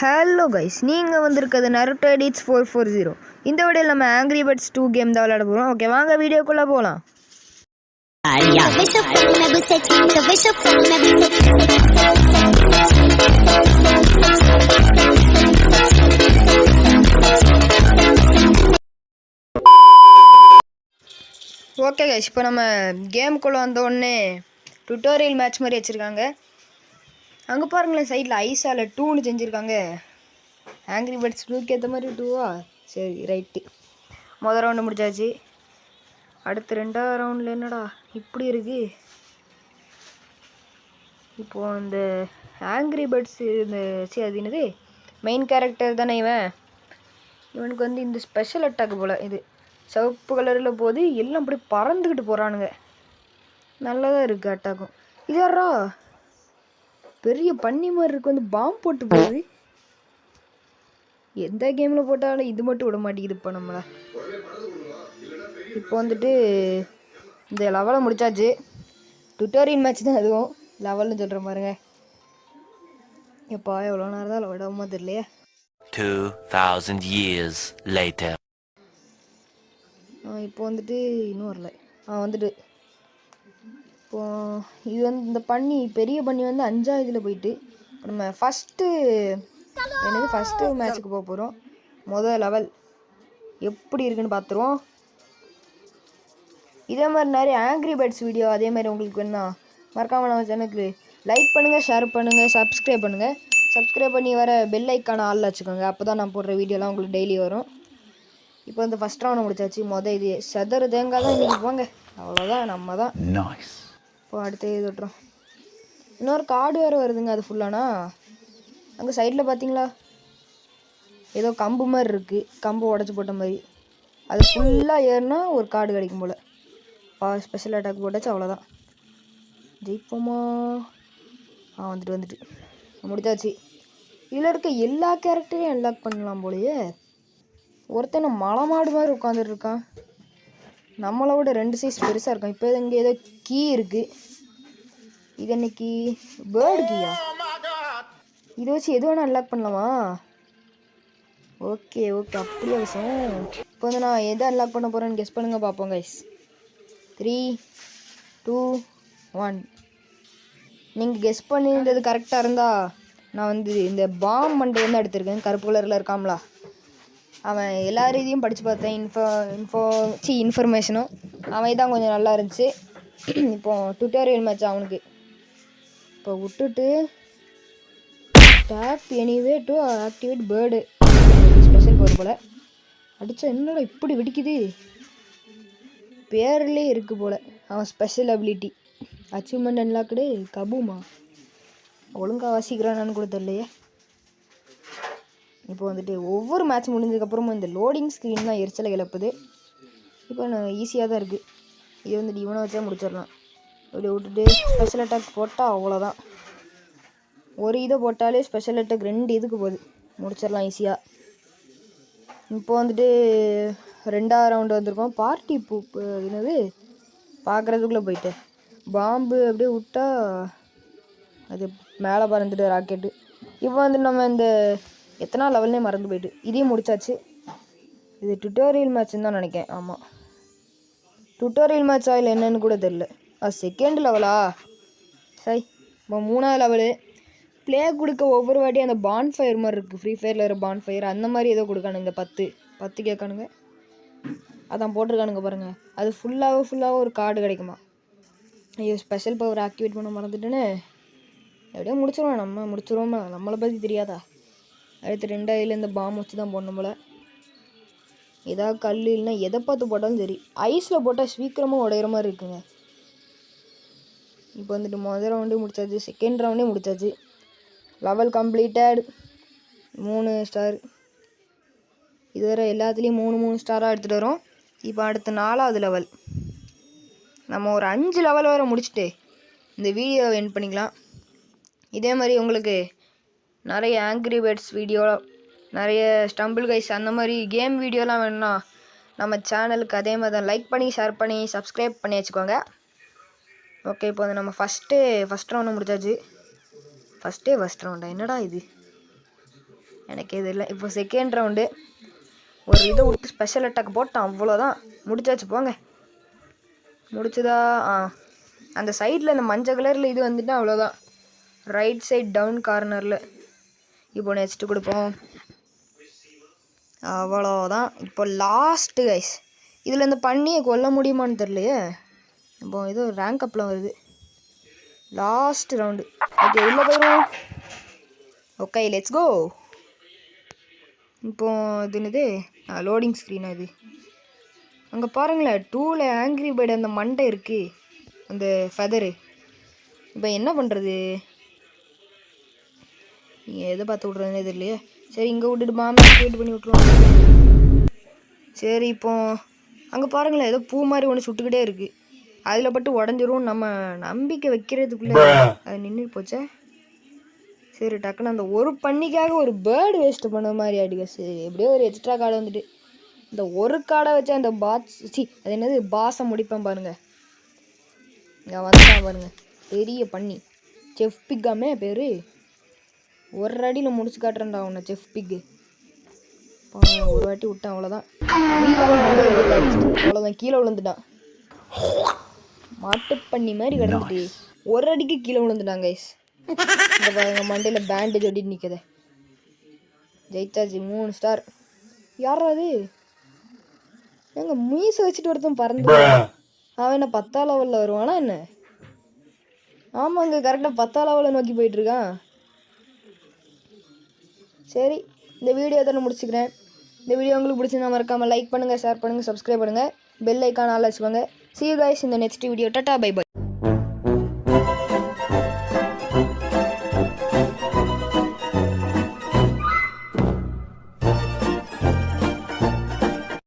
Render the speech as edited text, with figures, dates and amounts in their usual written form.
Hello guys, நீங்கள் வந்திருக்கிறது Naruto edits 440. இந்த வீடியோவில் நம்ம ஆங்கிரி பேர்ட்ஸ் 2 கேம் தான் விளையாட போகிறோம். ஓகே, வாங்க வீடியோக்குள்ளே போகலாம். ஓகே கைஸ், இப்போ நம்ம கேமுக்குள்ளே வந்தோடனே டுட்டோரியல் மேட்ச் மாதிரி வச்சுருக்காங்க. அங்கே பாருங்களேன், சைடில் ஐஸால் 2ன்னு செஞ்சுருக்காங்க. ஆங்கிரி பேர்ட்ஸ் 2க்கு ஏற்ற மாதிரி 2வா? சரி, ரைட்டு. மொதல் ரவுண்டு முடிச்சாச்சு. அடுத்து 2வது ரவுண்டில் என்னடா இப்படி இருக்குது? இப்போது இந்த ஆங்கிரி பேர்ட்ஸு அது என்னது மெயின் கேரக்டர் தானே இவனுக்கு வந்து இந்த ஸ்பெஷல் அட்டாக் போல். இது சிவப்பு கலரில் போது எல்லாம் அப்படி பறந்துக்கிட்டு போகிறானுங்க. நல்லதாக இருக்குது அட்டாக்கும். இது யாரா பெரிய பண்ணி மாதிரி இருக்கு, வந்து பாம்பு போட்டு போகுது. எந்த கேமில் போட்டாலும் இது மட்டும் விட மாட்டேங்குது. இப்போ நம்மளை இப்போ வந்துட்டு இந்த லெவலை முடிச்சாச்சு. டுட்டோரியல் மேட்ச் தான் அதுவும் லெவல்னு சொல்கிற பாருங்க. எப்பா எவ்வளோ நேரம் தான் விடாம தெரியலையே. 2000 years later. இப்போ வந்துட்டு இன்னும் வரல. வந்துட்டு இப்போது இது வந்து இந்த பண்ணி பெரிய பண்ணி வந்து 5ஆவதுல போயிட்டு நம்ம ஃபஸ்ட்டு மேட்ச்சுக்கு போக போகிறோம். மொதல் லெவல் எப்படி இருக்குன்னு பார்த்துருவோம். இதே மாதிரி நிறைய ஆங்கிரி பேர்ட்ஸ் வீடியோ அதே மாதிரி உங்களுக்கு வேணும்னா மறக்காமல் நம்ம சேனலுக்கு லைக் பண்ணுங்கள், ஷேர் பண்ணுங்கள், சப்ஸ்கிரைப் பண்ணுங்கள். சப்ஸ்கிரைப் பண்ணி வர பெல் ஐக்கான ஆளில் வச்சுக்கோங்க. அப்போ தான் நான் போடுற வீடியோலாம் உங்களுக்கு டெய்லி வரும். இப்போ இந்த ஃபஸ்ட் ரவுண்ட் முடிச்சாச்சு. இது செதறு தேங்காய் தான் இன்றைக்கி. போங்க, அவ்வளோதான், நம்ம தான். இப்போ அடுத்து தொட்டுறோம். இன்னொரு காடு வேறு வருதுங்க. அது ஃபுல்லானா அங்கே சைடில் பார்த்தீங்களா ஏதோ கம்பு மாதிரி இருக்குது, கம்பு உடச்சி போட்ட மாதிரி. அது ஃபுல்லாக ஏறினா ஒரு காடு கிடைக்கும் போல். ஸ்பெஷல் அட்டாக் போட்டாச்சு, அவ்வளோதான். ஜெயிப்போமா? வந்துட்டு முடிச்சாச்சு. இதில் இருக்க எல்லா கேரக்டரையும் அன்லாக் பண்ணலாம் போலையே. ஒருத்தனை மலை மாடு மாதிரி உட்காந்துட்டு இருக்கான். நம்மளை விட 2 சைஸ் பெருசாக இருக்கான். இப்போ இங்கே ஏதோ கீ இருக்குது. இது என்னைக்கு பேர்டு கீயா? இதை வச்சு எது வேணால் அன்லாக் பண்ணலாமா? ஓகே அப்படியே விஷயம். இப்போ வந்து நான் எதை அன்லாக் பண்ண போகிறேன்னு கெஸ் பண்ணுங்க பார்ப்போம் கைஸ். 3, 2, 1. நீங்கள் கெஸ் பண்ணியிருந்தது கரெக்டாக இருந்தால் நான் வந்து இந்த பாம் மண்டை வந்து எடுத்திருக்கேன். கருப்பு கலரில் இருக்காங்களா, அவன் எல்லா ரீதியும் படித்து பார்த்தேன். இன்ஃபர்மேஷனும் அவன் தான் கொஞ்சம் நல்லா இருந்துச்சு. இப்போது டுட்டோரியல் மேட்ச் அவனுக்கு இப்போ விட்டுட்டு tap anyway to activate bird special power போல். அடித்தா என்னடா இப்படி வெடிக்குது? பேர்லேயே இருக்குது போல் அவன் ஸ்பெஷல் அபிலிட்டி. அச்சீவ்மெண்ட் அன்லாக்டு கபூமா. ஒழுங்காக வாசிக்கிறானான்னு கூட தெரியலையே. இப்போ வந்துட்டு ஒவ்வொரு மேட்ச் முடிஞ்சதுக்கப்புறமும் இந்த லோடிங் ஸ்க்ரீன் தான் எரிச்சலை கிளப்புது. இப்போ ஈஸியாக தான் இருக்குது. இது வந்துட்டு இவனை வச்சா முடிச்சிடலாம். இப்படி விட்டுட்டு ஸ்பெஷல் அட்டாக் போட்டால் அவ்வளோதான். ஒரு இதை போட்டாலே ஸ்பெஷல் அட்டாக் 2 இதுக்கு போகுது. முடிச்சிடலாம் ஈஸியாக. இப்போ வந்துட்டு 2வது ரவுண்டு வந்திருக்கோம். பார்ட்டி பூப்பு என்னது பார்க்குறதுக்குள்ளே போயிட்டு பாம்பு அப்படியே விட்டா அது மேலே பறந்துட்டு ராக்கெட்டு. இப்போ வந்து நம்ம இந்த எத்தனை லெவல்னே மறந்து போயிட்டு இதையும் முடிச்சாச்சு. இது டுட்டோரியல் மேட்ச்னு தான் நினைக்கிறேன். ஆமாம், டுட்டோரியல் மேட்சா இல்லை என்னன்னு கூட தெரில. செகண்ட் லெவலா? சரி, இப்போ 3வது லெவலு. ப்ளே கொடுக்க ஒவ்வொரு வாட்டியும் அந்த பான்ஃபயர் மாதிரி இருக்குது. ஃப்ரீ ஃபயரில் இருக்கிற பான்ஃபயர் அந்த மாதிரி ஏதோ கொடுக்கானுங்க. 10 கேட்கானுங்க. அதான் போட்டிருக்கானுங்க பாருங்கள். அது ஃபுல்லாக ஒரு கார்டு கிடைக்குமா? ஐயோ, ஸ்பெஷல் பவர் ஆக்டிவேட் பண்ண மறந்துட்டேன்னு. எப்படியோ முடிச்சிடுவோம். நம்ம முடிச்சிடுவோமா? நம்மளை பற்றி தெரியாதா? அடுத்து 2ஆவதுல இந்த பாம் வச்சு தான் போடணும் போல். ஏதாவது கல் இல்லைன்னா எதை பார்த்து போட்டாலும் சரி. ஐஸில் போட்டால் சீக்கிரமாக உடையிற மாதிரி இருக்குங்க. இப்போ வந்துட்டு மொதல் ரவுண்டே முடிச்சாச்சு, செகண்ட் ரவுண்டே முடிச்சாச்சு. Level completed. 3 ஸ்டார். இதுவரை எல்லாத்துலேயும் 3 ஸ்டாராக எடுத்துகிட்டு வரோம். இப்போ அடுத்து 4வது லெவல். நம்ம ஒரு 5 லெவல் வரை முடிச்சுட்டு இந்த வீடியோவை எண்ட் பண்ணிக்கலாம். இதே மாதிரி உங்களுக்கு நிறைய ஆங்கிரி பேர்ட்ஸ் வீடியோ, நிறைய ஸ்டம்பிள் கைஸ் அந்த மாதிரி கேம் வீடியோலாம் வேணும்னா நம்ம சேனலுக்கு அதே மாதிரி தான் லைக் பண்ணி, ஷேர் பண்ணி, சப்ஸ்கிரைப் பண்ணி வச்சுக்கோங்க. ஓகே, இப்போ வந்து நம்ம ஃபஸ்ட் ரவுண்டு முடிச்சாச்சு. ஃபஸ்ட் ரவுண்டா? என்னடா இது? எனக்கு இது இல்லை. இப்போ செகண்ட் ரவுண்டு ஒரு இதை விட்டு ஸ்பெஷல் அட்டாக் போட்டான், அவ்வளோதான், முடிச்சாச்சு போங்க. முடிச்சுதா? அந்த சைடில் இந்த மஞ்சள் கலரில் இது வந்துட்டு அவ்வளோதான், ரைட் சைட் டவுன் கார்னரில். இப்போ நெக்ஸ்ட்டு கொடுப்போம், அவ்வளோதான். இப்போ லாஸ்ட்டு கைஸ், இதில் இந்த பண்ணியை கொல்ல முடியுமான்னு தெரியலையே. இப்போ இது ரேங்க் அப்பில் வருது, லாஸ்ட் ரவுண்டு. ஓகே உள்ளே போயிடும். Okay let's go. இப்போ இது என்னது, லோடிங் ஸ்க்ரீனா இது? அங்கே பாருங்களேன், 2ல் ஆங்க்ரி பேர்டு அந்த மண்டை இருக்குது, அந்த ஃபெதரு. இப்போ என்ன பண்ணுறது, நீங்கள் எதை பார்த்து விட்றதுனே தெரியலையே. சரி இங்கே விட்டுட்டு பாம்பை ஆக்டிவேட் பண்ணி விட்ருவோம். சரி இப்போ அங்கே பாருங்களேன், ஏதோ பூ மாதிரி ஒன்று சுட்டுக்கிட்டே இருக்குது, அதில் பட்டு உடஞ்சிரும். நம்ம நம்பிக்கை வைக்கிறதுக்குள்ளே அது நின்று போச்சே. சரி டக்குன்னு அந்த ஒரு பண்ணிக்காக ஒரு பேர்டு வேஸ்ட் பண்ண மாதிரி ஆகிடுங்க. சரி எப்படியோ ஒரு எக்ஸ்ட்ரா கார்டு வந்துட்டு, இந்த ஒரு கார்டை வச்சு அந்த அது என்னது பாஸை முடிப்பேன் பாருங்கள். இங்கே வந்துட்டான் பாருங்கள், பெரிய பண்ணி, செஃப் பிக்காமே பேர். ஒரு அடியில் முடிச்சு காட்டுறேன்டா உன்னை, செஃப் பிக்கு. ஒரு வாட்டி விட்டான், அவ்வளோதான். அவ்வளோதான், கீழே விழுந்துட்டான். மாட்டு பண்ணி மாதிரி கிடந்துட்டு ஒரு அடிக்கு கீழே விழுந்துட்டாங்க கைஸ். இந்த பாருங்க மண்டையில் பேண்டேஜ் ஒட்டிட்டு நிற்கதே. ஜெயிச்சாச்சு, 3 ஸ்டார். யாரா அது? எங்க மீசை வச்சுட்டு ஒருத்தன் பறந்து, அவன் என்ன 10ஆம் லெவலில் வருவானா என்ன? ஆமாங்க, கரெக்டாக 10ஆம் லெவலில் நோக்கி போயிட்டுருக்கான். சரி இந்த வீடியோ தானே முடிச்சுக்கிறேன். இந்த வீடியோ உங்களுக்கு பிடிச்சிருந்தா மறக்காமல் லைக் பண்ணுங்கள், ஷேர் பண்ணுங்கள், சப்ஸ்கிரைப் பண்ணுங்கள், பெல் ஐக்கான் ஆல் வச்சுக்கோங்க. See you guys in the next video. Tata, bye bye.